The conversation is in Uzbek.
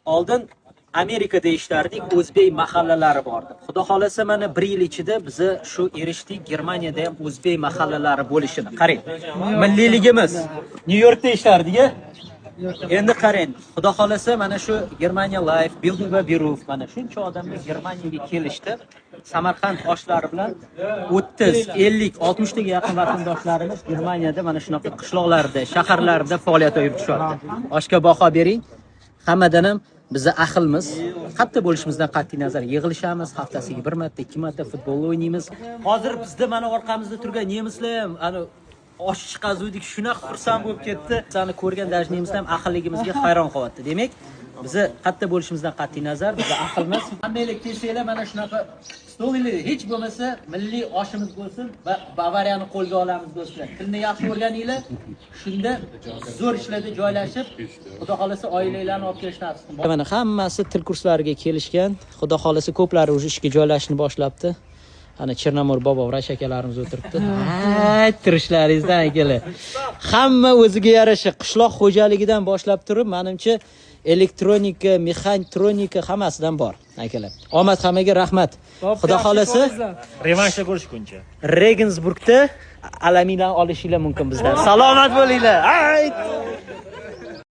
Oldin Amerikada ishlardik, o'zbek mahallalari bordi. Xudo xolasa mana 1 yil ichida biz shu erishdik, Germaniyada ham o'zbek mahallalari bo'lishini. Qarang. Milliyligimiz Nyu-Yorkda ishlardik. Endi qarang, Xudo xolasa mana shu Germania Life, Building va Beruf mana shuncha odamlar Germaniyaga kelishdi. Samarqand oshlari bilan 30, 50, 60 taga yaqin vatandoshlarimiz Germaniyada mana shunaqa qishloqlarda, shaharlarda faoliyat yuritishadi. Oshga baho bering. Hammadan ham biz ahilmiz. Katta bo'lishimizdan qat'iy nazar yig'ilishamiz, haftasiga 1 marta, 2 marta futbol o'ynaymiz. Hozir bizda mana orqamizda turgan nemislar ham ana osh chiqazuvdik, shunaqa xursand bo'lib ketdi. Sani ko'rgan даже nemislar ham ahilligimizga hayron qolyapti. Demak, biz katta bo'lishimizdan qat'iy nazar biz ahilmiz. Hammanglar kelsanglar mana shunaqa stolinglar hech bo'lmasa milliy oshimiz bo'lsin va Bavariyani qo'lga olamiz do'stlar. Tilni yaxshi o'rganinglar. Shunda zo'r ishlarda joylashib, Xudo xolasa oilalarni olib kelishni nasib qilsin. Mana hammasi til kurslariga kelishgan. Xudo xolasa ko'plari o'sha ishga joylashni boshlabdi. Ana Chernamur bobo Vrash akalarimiz o'tiribdi. Aytirishlaringizdan akalar. Hamma o'ziga yarasha qishloq xo'jaligidan boshlab turib, menimcha elektronika, mexatronika hammasidan bor akalar. Omad hammaga rahmat. Xudo xolasa revanshda ko'rishguncha. Regensburgda alamidan olishinglar mumkin bizdan. Salomat bo'linglar.